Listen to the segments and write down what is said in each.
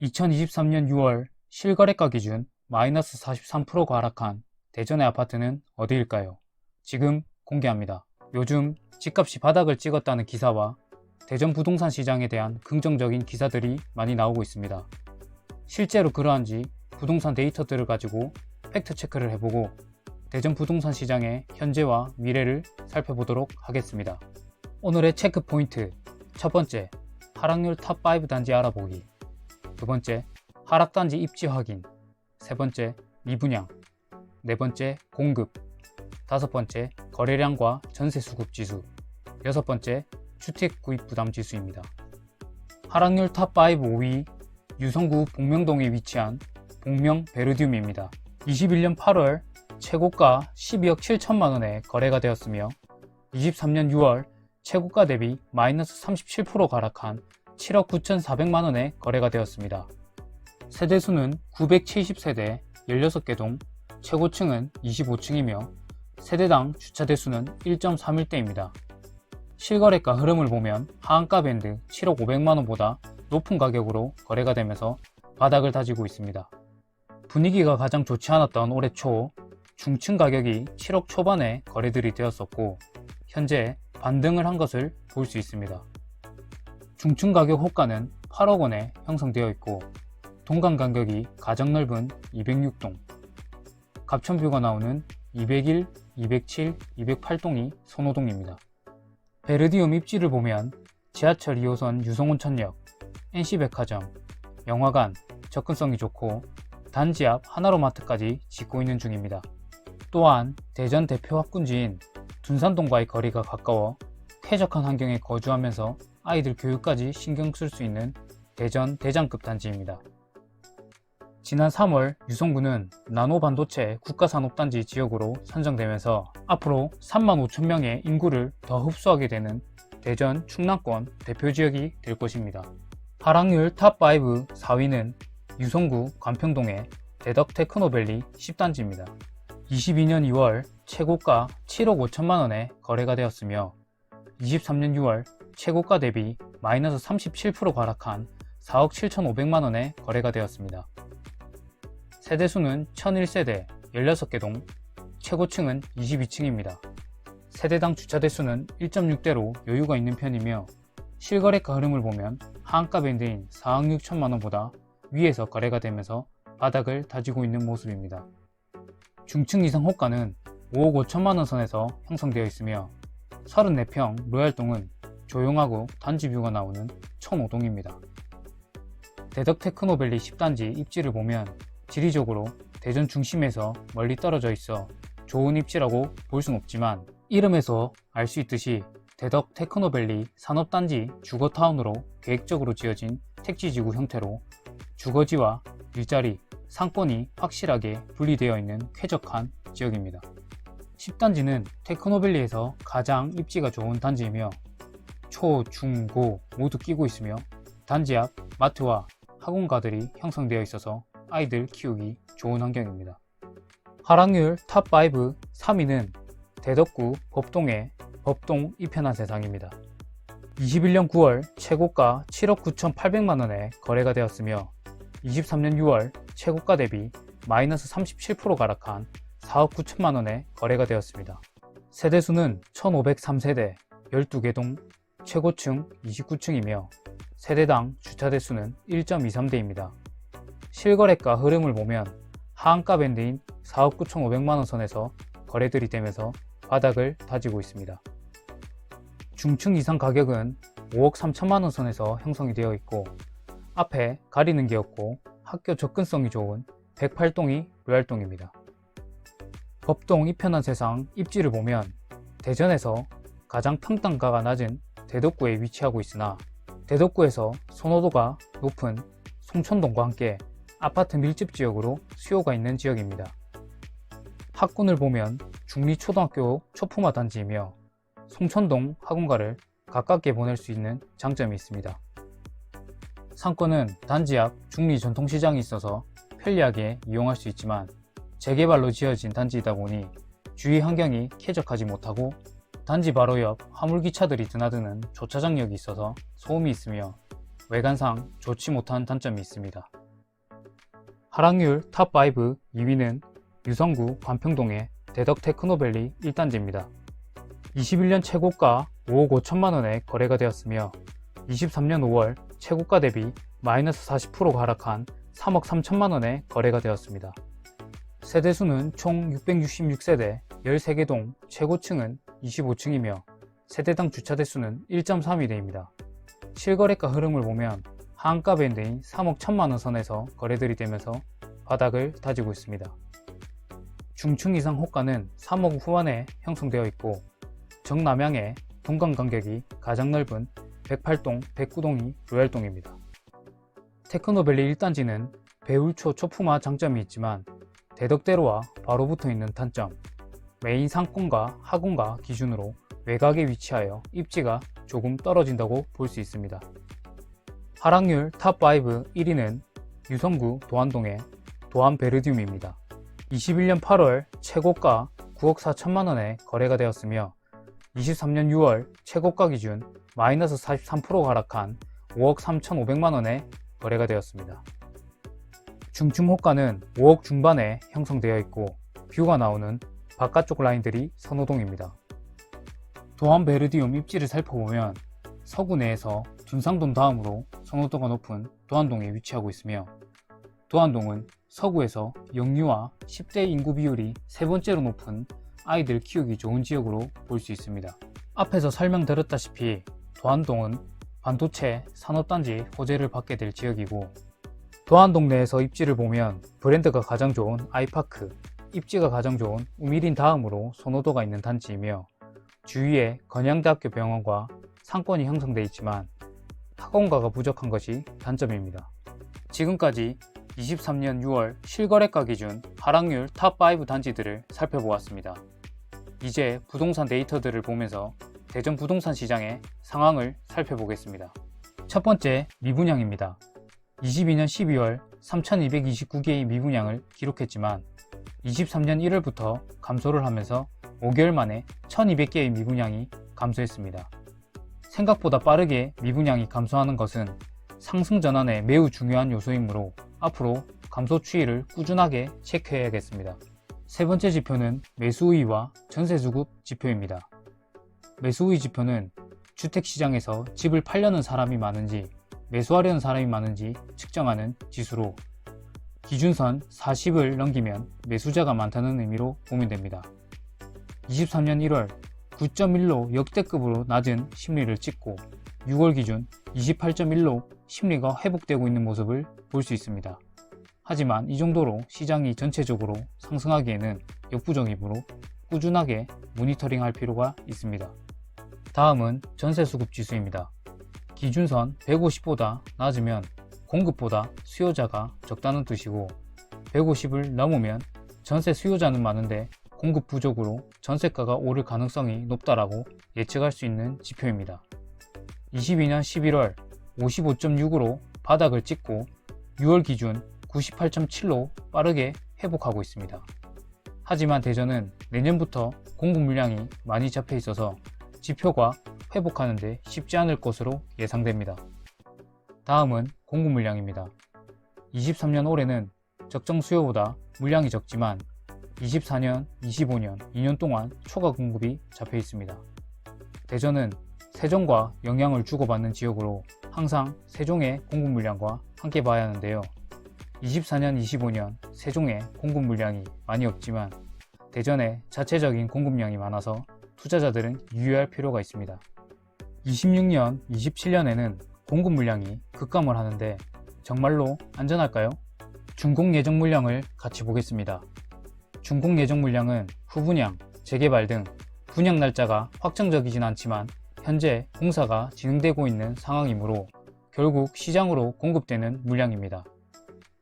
2023년 6월 실거래가 기준 마이너스 43%가 하락한 대전의 아파트는 어디일까요? 지금 공개합니다. 요즘 집값이 바닥을 찍었다는 기사와 대전 부동산 시장에 대한 긍정적인 기사들이 많이 나오고 있습니다. 실제로 그러한지 부동산 데이터들을 가지고 팩트 체크를 해보고 대전 부동산 시장의 현재와 미래를 살펴보도록 하겠습니다. 오늘의 체크 포인트, 첫 번째, 하락률 탑5 단지 알아보기. 두 번째, 하락단지 입지 확인. 세 번째, 미분양. 네 번째, 공급. 다섯 번째, 거래량과 전세 수급 지수. 여섯 번째, 주택 구입 부담 지수입니다. 하락률 탑5 5위, 유성구 복명동에 위치한 복명 베르디움입니다. 21년 8월 최고가 12억 7천만 원에 거래가 되었으며 23년 6월 최고가 대비 마이너스 37% 하락한 7억 9,400만 원에 거래가 되었습니다. 세대수는 970세대 16개 동, 최고층은 25층이며 세대당 주차대수는 1.31대입니다. 실거래가 흐름을 보면 하한가 밴드 7억 500만원보다 높은 가격으로 거래가 되면서 바닥을 다지고 있습니다. 분위기가 가장 좋지 않았던 올해 초 중층 가격이 7억 초반에 거래들이 되었었고 현재 반등을 한 것을 볼 수 있습니다. 중층 가격 호가는 8억 원에 형성되어 있고 동간 간격이 가장 넓은 206동, 갑천뷰가 나오는 201, 207, 208동이 선호동입니다. 베르디움 입지를 보면 지하철 2호선 유성온천역, NC백화점, 영화관 접근성이 좋고 단지 앞 하나로마트까지 짓고 있는 중입니다. 또한 대전 대표 학군지인 둔산동과의 거리가 가까워 쾌적한 환경에 거주하면서 아이들 교육까지 신경 쓸 수 있는 대전 대장급 단지입니다. 지난 3월 유성구는 나노반도체 국가산업단지 지역으로 선정되면서 앞으로 3만 5천 명의 인구를 더 흡수하게 되는 대전 충남권 대표지역이 될 것입니다. 하락률 탑5 4위는 유성구 관평동의 대덕 테크노밸리 10단지입니다. 22년 2월 최고가 7억 5천만 원에 거래가 되었으며 23년 6월 최고가 대비 마이너스 37% 하락한 4억 7,500만 원에 거래가 되었습니다. 세대수는 1001세대 16개 동, 최고층은 22층입니다. 세대당 주차대수는 1.6대로 여유가 있는 편이며 실거래가 흐름을 보면 하한가 밴드인 4억 6천만 원보다 위에서 거래가 되면서 바닥을 다지고 있는 모습입니다. 중층 이상 호가는 5억 5천만 원 선에서 형성되어 있으며 34평 로얄동은 조용하고 단지 뷰가 나오는 1005동입니다. 대덕 테크노밸리 10단지 입지를 보면 지리적으로 대전 중심에서 멀리 떨어져 있어 좋은 입지라고 볼 순 없지만 이름에서 알 수 있듯이 대덕 테크노밸리 산업단지 주거타운으로 계획적으로 지어진 택지지구 형태로 주거지와 일자리, 상권이 확실하게 분리되어 있는 쾌적한 지역입니다. 10단지는 테크노밸리에서 가장 입지가 좋은 단지이며 초, 중, 고 모두 끼고 있으며 단지 앞 마트와 학원가들이 형성되어 있어서 아이들 키우기 좋은 환경입니다. 하락률 탑5 3위는 대덕구 법동의 법동 이편한 세상입니다. 21년 9월 최고가 7억 9,800만원에 거래가 되었으며 23년 6월 최고가 대비 마이너스 37% 하락한 4억 9천만원에 거래가 되었습니다. 세대수는 1503세대 12개 동, 최고층 29층이며 세대당 주차대수는 1.23대입니다. 실거래가 흐름을 보면 하한가 밴드인 4억 9,500만원 선에서 거래들이 되면서 바닥을 다지고 있습니다. 중층 이상 가격은 5억 3천만원 선에서 형성이 되어 있고 앞에 가리는 게 없고 학교 접근성이 좋은 108동이 로얄동입니다. 법동 이편한 세상 입지를 보면 대전에서 가장 평당가가 낮은 대덕구에 위치하고 있으나 대덕구에서 선호도가 높은 송천동과 함께 아파트 밀집 지역으로 수요가 있는 지역입니다. 학군을 보면 중리초등학교 초품화 단지이며 송천동 학원가를 가깝게 보낼 수 있는 장점이 있습니다. 상권은 단지 앞 중리전통시장이 있어서 편리하게 이용할 수 있지만 재개발로 지어진 단지이다 보니 주위 환경이 쾌적하지 못하고 단지 바로 옆 화물기차들이 드나드는 조차장역이 있어서 소음이 있으며 외관상 좋지 못한 단점이 있습니다. 하락률 탑5 2위는 유성구 관평동의 대덕 테크노밸리 1단지입니다. 21년 최고가 5억 5천만원에 거래가 되었으며 23년 5월 최고가 대비 마이너스 40%가 하락한 3억 3천만원에 거래가 되었습니다. 세대수는 총 666세대 13개 동, 최고층은 25층이며 세대당 주차대수는 1.3위대입니다. 실거래가 흐름을 보면 하한가 밴드인 3억 1천만원 선에서 거래들이 되면서 바닥을 다지고 있습니다. 중층 이상 호가는 3억 후반에 형성되어 있고 정남향의 동강 간격이 가장 넓은 108동, 109동이 로얄동입니다. 테크노밸리 1단지는 배울초 초품화 장점이 있지만 대덕대로와 바로 붙어있는 단점, 메인 상권과 하권과 기준으로 외곽에 위치하여 입지가 조금 떨어진다고 볼 수 있습니다. 하락률 탑5 1위는 유성구 도안동의 도안베르디움입니다. 21년 8월 최고가 9억 4천만원에 거래가 되었으며 23년 6월 최고가 기준 마이너스 43%가 하락한 5억 3,500만원에 거래가 되었습니다. 중층 호가는 5억 중반에 형성되어 있고 뷰가 나오는 바깥쪽 라인들이 선호동입니다. 도안베르디움 입지를 살펴보면 서구 내에서 둔상동 다음으로 선호도가 높은 도안동에 위치하고 있으며 도안동은 서구에서 영유아 10대 인구 비율이 세 번째로 높은 아이들 키우기 좋은 지역으로 볼 수 있습니다. 앞에서 설명드렸다시피 도안동은 반도체 산업단지 호재를 받게 될 지역이고 도안동 내에서 입지를 보면 브랜드가 가장 좋은 아이파크, 입지가 가장 좋은 우미린 다음으로 선호도가 있는 단지이며 주위에 건양대학교 병원과 상권이 형성되어 있지만 학원가가 부족한 것이 단점입니다. 지금까지 23년 6월 실거래가 기준 하락률 탑5 단지들을 살펴보았습니다. 이제 부동산 데이터들을 보면서 대전 부동산 시장의 상황을 살펴보겠습니다. 첫 번째, 미분양입니다. 22년 12월 3,229개의 미분양을 기록했지만 23년 1월부터 감소를 하면서 5개월 만에 1,200개의 미분양이 감소했습니다. 생각보다 빠르게 미분양이 감소하는 것은 상승 전환에 매우 중요한 요소이므로 앞으로 감소 추이를 꾸준하게 체크해야겠습니다. 세 번째 지표는 매수우위와 전세수급 지표입니다. 매수우위 지표는 주택시장에서 집을 팔려는 사람이 많은지 매수하려는 사람이 많은지 측정하는 지수로 기준선 40을 넘기면 매수자가 많다는 의미로 보면 됩니다. 23년 1월 9.1로 역대급으로 낮은 심리를 찍고 6월 기준 28.1로 심리가 회복되고 있는 모습을 볼 수 있습니다. 하지만 이 정도로 시장이 전체적으로 상승하기에는 역부족이므로 꾸준하게 모니터링할 필요가 있습니다. 다음은 전세수급 지수입니다. 기준선 150보다 낮으면 공급보다 수요자가 적다는 뜻이고 150을 넘으면 전세 수요자는 많은데 공급 부족으로 전세가가 오를 가능성이 높다라고 예측할 수 있는 지표입니다. 22년 11월 55.6으로 바닥을 찍고 6월 기준 98.7로 빠르게 회복하고 있습니다. 하지만 대전은 내년부터 공급 물량이 많이 잡혀 있어서 지표가 회복하는데 쉽지 않을 것으로 예상됩니다. 다음은 공급 물량입니다. 23년 올해는 적정 수요보다 물량이 적지만 24년, 25년, 2년 동안 초과 공급이 잡혀 있습니다. 대전은 세종과 영향을 주고받는 지역으로 항상 세종의 공급 물량과 함께 봐야 하는데요. 24년, 25년 세종의 공급 물량이 많이 없지만 대전의 자체적인 공급량이 많아서 투자자들은 유의할 필요가 있습니다. 26년, 27년에는 공급 물량이 급감을 하는데 정말로 안전할까요? 준공 예정 물량을 같이 보겠습니다. 준공 예정 물량은 후분양, 재개발 등 분양 날짜가 확정적이진 않지만 현재 공사가 진행되고 있는 상황이므로 결국 시장으로 공급되는 물량입니다.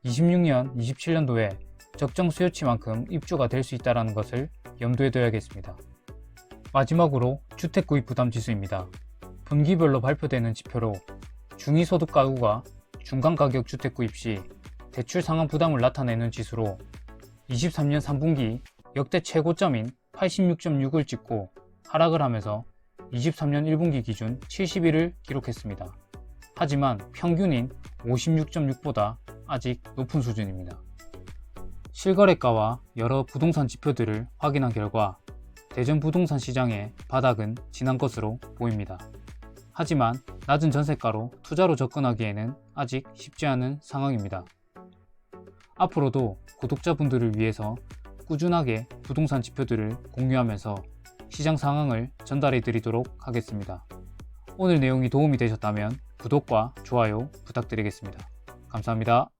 26년, 27년도에 적정 수요치만큼 입주가 될 수 있다는 것을 염두에 둬야겠습니다. 마지막으로 주택구입 부담 지수입니다. 분기별로 발표되는 지표로 중위소득 가구가 중간가격 주택 구입 시 대출 상환 부담을 나타내는 지수로 23년 3분기 역대 최고점인 86.6을 찍고 하락을 하면서 23년 1분기 기준 71을 기록했습니다. 하지만 평균인 56.6보다 아직 높은 수준입니다. 실거래가와 여러 부동산 지표들을 확인한 결과 대전 부동산 시장의 바닥은 지난 것으로 보입니다. 하지만 낮은 전세가로 투자로 접근하기에는 아직 쉽지 않은 상황입니다. 앞으로도 구독자분들을 위해서 꾸준하게 부동산 지표들을 공유하면서 시장 상황을 전달해 드리도록 하겠습니다. 오늘 내용이 도움이 되셨다면 구독과 좋아요 부탁드리겠습니다. 감사합니다.